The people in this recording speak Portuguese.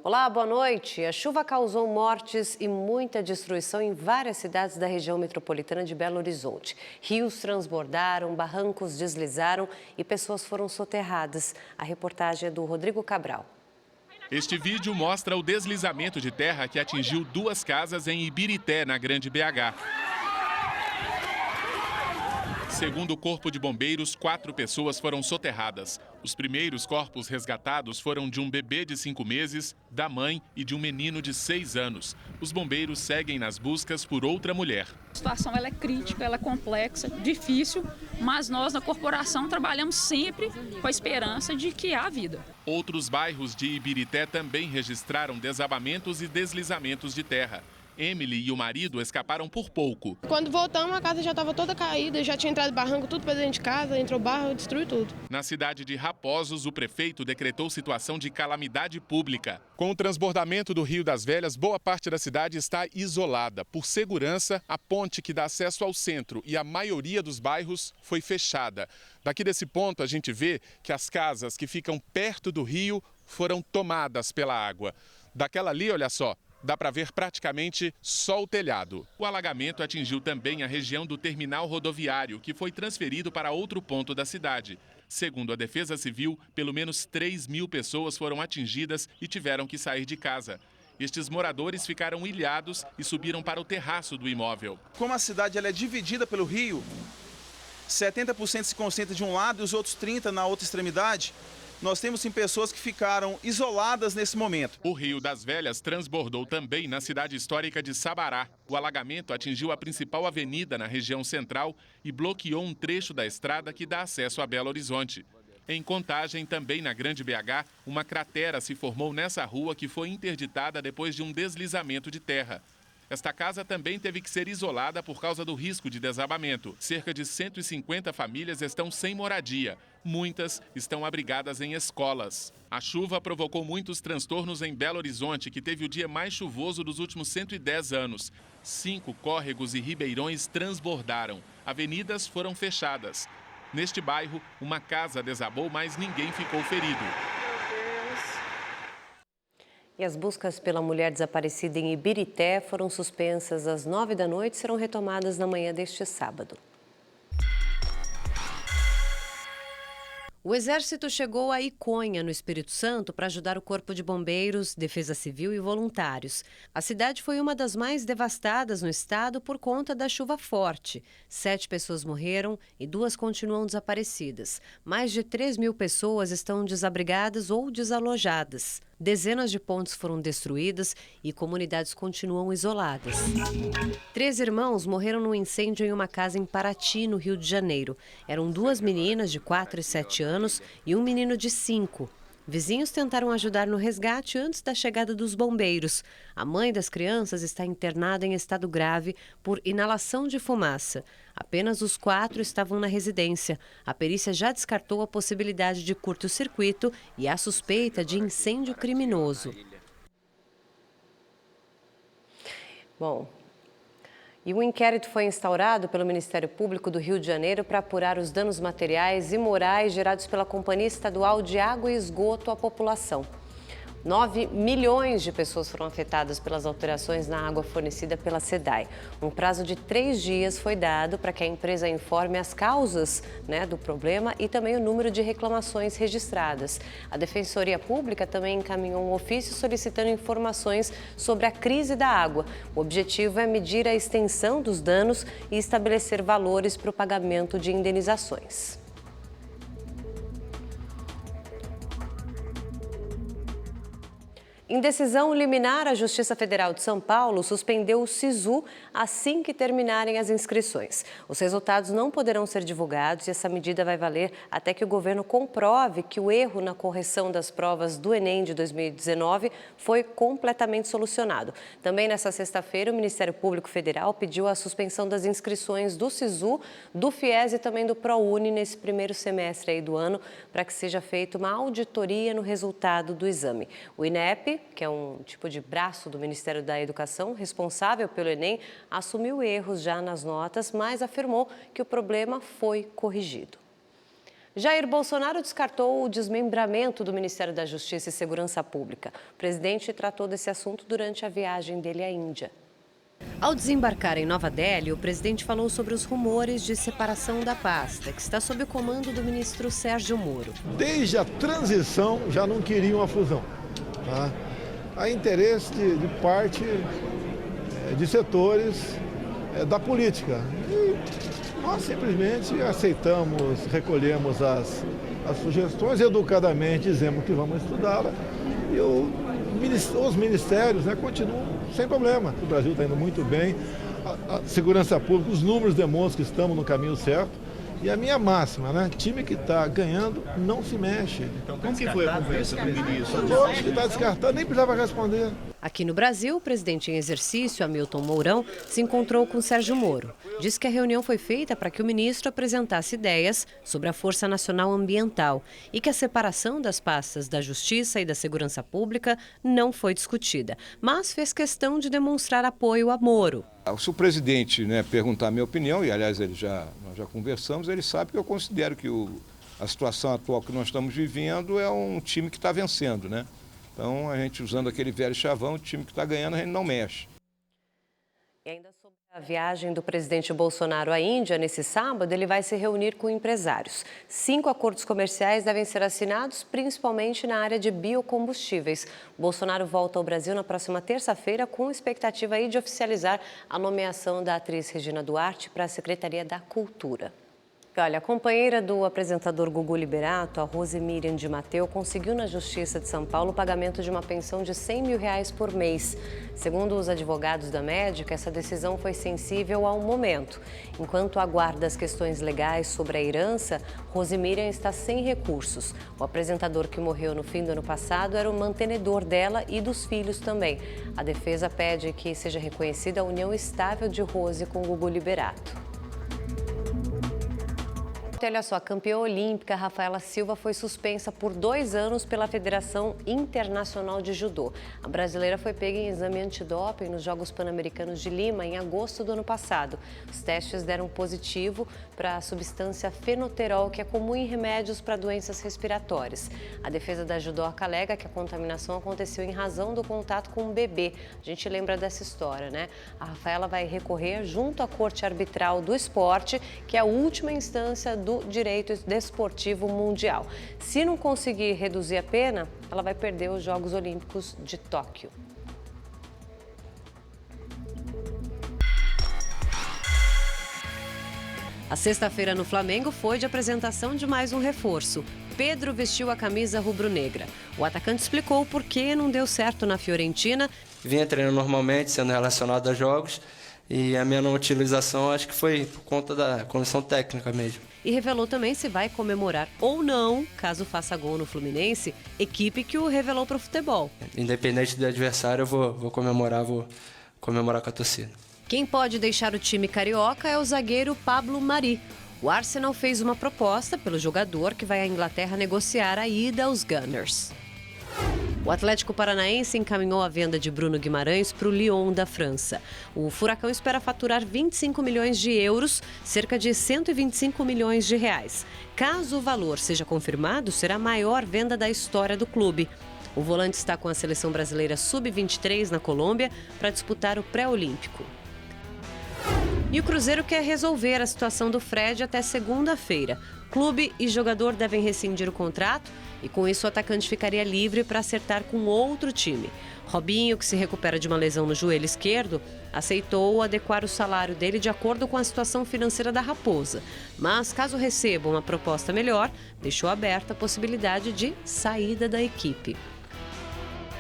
Olá, boa noite. A chuva causou mortes e muita destruição em várias cidades da região metropolitana de Belo Horizonte. Rios transbordaram, barrancos deslizaram e pessoas foram soterradas. A reportagem é do Rodrigo Cabral. Este vídeo mostra o deslizamento de terra que atingiu 2 casas em Ibirité, na Grande BH. Segundo o Corpo de Bombeiros, 4 pessoas foram soterradas. Os primeiros corpos resgatados foram de um bebê de 5 meses, da mãe e de um menino de 6 anos. Os bombeiros seguem nas buscas por outra mulher. A situação ela é crítica, ela é complexa, difícil, mas nós na corporação trabalhamos sempre com a esperança de que há vida. Outros bairros de Ibirité também registraram desabamentos e deslizamentos de terra. Emily e o marido escaparam por pouco. Quando voltamos, a casa já estava toda caída, já tinha entrado barranco, tudo para dentro de casa, entrou barro, destruiu tudo. Na cidade de Raposos, o prefeito decretou situação de calamidade pública. Com o transbordamento do Rio das Velhas, boa parte da cidade está isolada. Por segurança, a ponte que dá acesso ao centro e a maioria dos bairros foi fechada. Daqui desse ponto, a gente vê que as casas que ficam perto do rio foram tomadas pela água. Daquela ali, olha só, dá para ver praticamente só o telhado. O alagamento atingiu também a região do terminal rodoviário, que foi transferido para outro ponto da cidade. Segundo a Defesa Civil, pelo menos 3.000 pessoas foram atingidas e tiveram que sair de casa. Estes moradores ficaram ilhados e subiram para o terraço do imóvel. Como a cidade ela é dividida pelo rio, 70% se concentra de um lado e os outros 30% na outra extremidade. Nós temos sim pessoas que ficaram isoladas nesse momento. O Rio das Velhas transbordou também na cidade histórica de Sabará. O alagamento atingiu a principal avenida na região central e bloqueou um trecho da estrada que dá acesso a Belo Horizonte. Em Contagem, também na Grande BH, uma cratera se formou nessa rua que foi interditada depois de um deslizamento de terra. Esta casa também teve que ser isolada por causa do risco de desabamento. Cerca de 150 famílias estão sem moradia. Muitas estão abrigadas em escolas. A chuva provocou muitos transtornos em Belo Horizonte, que teve o dia mais chuvoso dos últimos 110 anos. 5 córregos e ribeirões transbordaram. Avenidas foram fechadas. Neste bairro, uma casa desabou, mas ninguém ficou ferido. E as buscas pela mulher desaparecida em Ibirité foram suspensas às 9 da noite e serão retomadas na manhã deste sábado. O Exército chegou a Iconha, no Espírito Santo, para ajudar o Corpo de Bombeiros, Defesa Civil e voluntários. A cidade foi uma das mais devastadas no estado por conta da chuva forte. 7 pessoas morreram e 2 continuam desaparecidas. Mais de 3.000 pessoas estão desabrigadas ou desalojadas. Dezenas de pontes foram destruídas e comunidades continuam isoladas. 3 irmãos morreram num incêndio em uma casa em Paraty, no Rio de Janeiro. Eram 2 meninas de 4 e 7 anos e um menino de 5. Vizinhos tentaram ajudar no resgate antes da chegada dos bombeiros. A mãe das crianças está internada em estado grave por inalação de fumaça. Apenas os 4 estavam na residência. A perícia já descartou a possibilidade de curto-circuito e a suspeita de incêndio criminoso. Bom, e um inquérito foi instaurado pelo Ministério Público do Rio de Janeiro para apurar os danos materiais e morais gerados pela Companhia Estadual de Água e Esgoto à população. 9 milhões de pessoas foram afetadas pelas alterações na água fornecida pela SEDAI. Um prazo de 3 dias foi dado para que a empresa informe as causas, do problema e também o número de reclamações registradas. A Defensoria Pública também encaminhou um ofício solicitando informações sobre a crise da água. O objetivo é medir a extensão dos danos e estabelecer valores para o pagamento de indenizações. Em decisão liminar, a Justiça Federal de São Paulo suspendeu o SISU assim que terminarem as inscrições. Os resultados não poderão ser divulgados e essa medida vai valer até que o governo comprove que o erro na correção das provas do Enem de 2019 foi completamente solucionado. Também nesta sexta-feira, o Ministério Público Federal pediu a suspensão das inscrições do SISU, do FIES e também do ProUni nesse primeiro semestre do ano, para que seja feita uma auditoria no resultado do exame. O INEP, que é um tipo de braço do Ministério da Educação, responsável pelo Enem, assumiu erros já nas notas, mas afirmou que o problema foi corrigido. Jair Bolsonaro descartou o desmembramento do Ministério da Justiça e Segurança Pública. O presidente tratou desse assunto durante a viagem dele à Índia. Ao desembarcar em Nova Delhi, o presidente falou sobre os rumores de separação da pasta, que está sob o comando do ministro Sérgio Moro. Desde a transição já não queriam a fusão. Tá? Há interesse de parte de setores da política. E nós simplesmente aceitamos, recolhemos as sugestões, educadamente dizemos que vamos estudá-la. E os ministérios continuam sem problema. O Brasil está indo muito bem, a segurança pública, os números demonstram que estamos no caminho certo. E a minha máxima, time que está ganhando não se mexe. Então, como que foi a conversa com o ministro? Todos que está descartado, nem precisava responder. Aqui no Brasil, o presidente em exercício, Hamilton Mourão, se encontrou com Sérgio Moro. Diz que a reunião foi feita para que o ministro apresentasse ideias sobre a Força Nacional Ambiental e que a separação das pastas da Justiça e da Segurança Pública não foi discutida, mas fez questão de demonstrar apoio a Moro. Se o presidente perguntar a minha opinião, e aliás nós já conversamos, ele sabe que eu considero que a situação atual que nós estamos vivendo é um time que está vencendo, Então, a gente usando aquele velho chavão, o time que está ganhando, a gente não mexe. E ainda sobre a viagem do presidente Bolsonaro à Índia, nesse sábado, ele vai se reunir com empresários. 5 acordos comerciais devem ser assinados, principalmente na área de biocombustíveis. Bolsonaro volta ao Brasil na próxima terça-feira, com expectativa de oficializar a nomeação da atriz Regina Duarte para a Secretaria da Cultura. Olha, a companheira do apresentador Gugu Liberato, a Rosemiriam de Matteo, conseguiu na Justiça de São Paulo o pagamento de uma pensão de R$100 mil por mês. Segundo os advogados da médica, essa decisão foi sensível ao momento. Enquanto aguarda as questões legais sobre a herança, Rosemiriam está sem recursos. O apresentador que morreu no fim do ano passado era o mantenedor dela e dos filhos também. A defesa pede que seja reconhecida a união estável de Rose com Gugu Liberato. Olha só, a campeã olímpica Rafaela Silva foi suspensa por 2 anos pela Federação Internacional de Judô. A brasileira foi pega em exame antidoping nos Jogos Pan-Americanos de Lima em agosto do ano passado. Os testes deram positivo para a substância fenoterol, que é comum em remédios para doenças respiratórias. A defesa da judoca alega que a contaminação aconteceu em razão do contato com um bebê. A gente lembra dessa história, A Rafaela vai recorrer junto à Corte Arbitral do Esporte, que é a última instância do direito desportivo mundial. Se não conseguir reduzir a pena, ela vai perder os Jogos Olímpicos de Tóquio. A sexta-feira no Flamengo foi de apresentação de mais um reforço. Pedro vestiu a camisa rubro-negra. O atacante explicou por que não deu certo na Fiorentina. Vinha treinando normalmente, sendo relacionado a jogos, e a minha não utilização acho que foi por conta da comissão técnica mesmo. E revelou também se vai comemorar ou não, caso faça gol no Fluminense, equipe que o revelou para o futebol. Independente do adversário, eu vou comemorar com a torcida. Quem pode deixar o time carioca é o zagueiro Pablo Mari. O Arsenal fez uma proposta pelo jogador que vai à Inglaterra negociar a ida aos Gunners. O Atlético Paranaense encaminhou a venda de Bruno Guimarães para o Lyon da França. O Furacão espera faturar 25 milhões de euros, cerca de 125 milhões de reais. Caso o valor seja confirmado, será a maior venda da história do clube. O volante está com a seleção brasileira sub-23 na Colômbia para disputar o pré-olímpico. E o Cruzeiro quer resolver a situação do Fred até segunda-feira. Clube e jogador devem rescindir o contrato e, com isso, o atacante ficaria livre para acertar com outro time. Robinho, que se recupera de uma lesão no joelho esquerdo, aceitou adequar o salário dele de acordo com a situação financeira da Raposa. Mas, caso receba uma proposta melhor, deixou aberta a possibilidade de saída da equipe.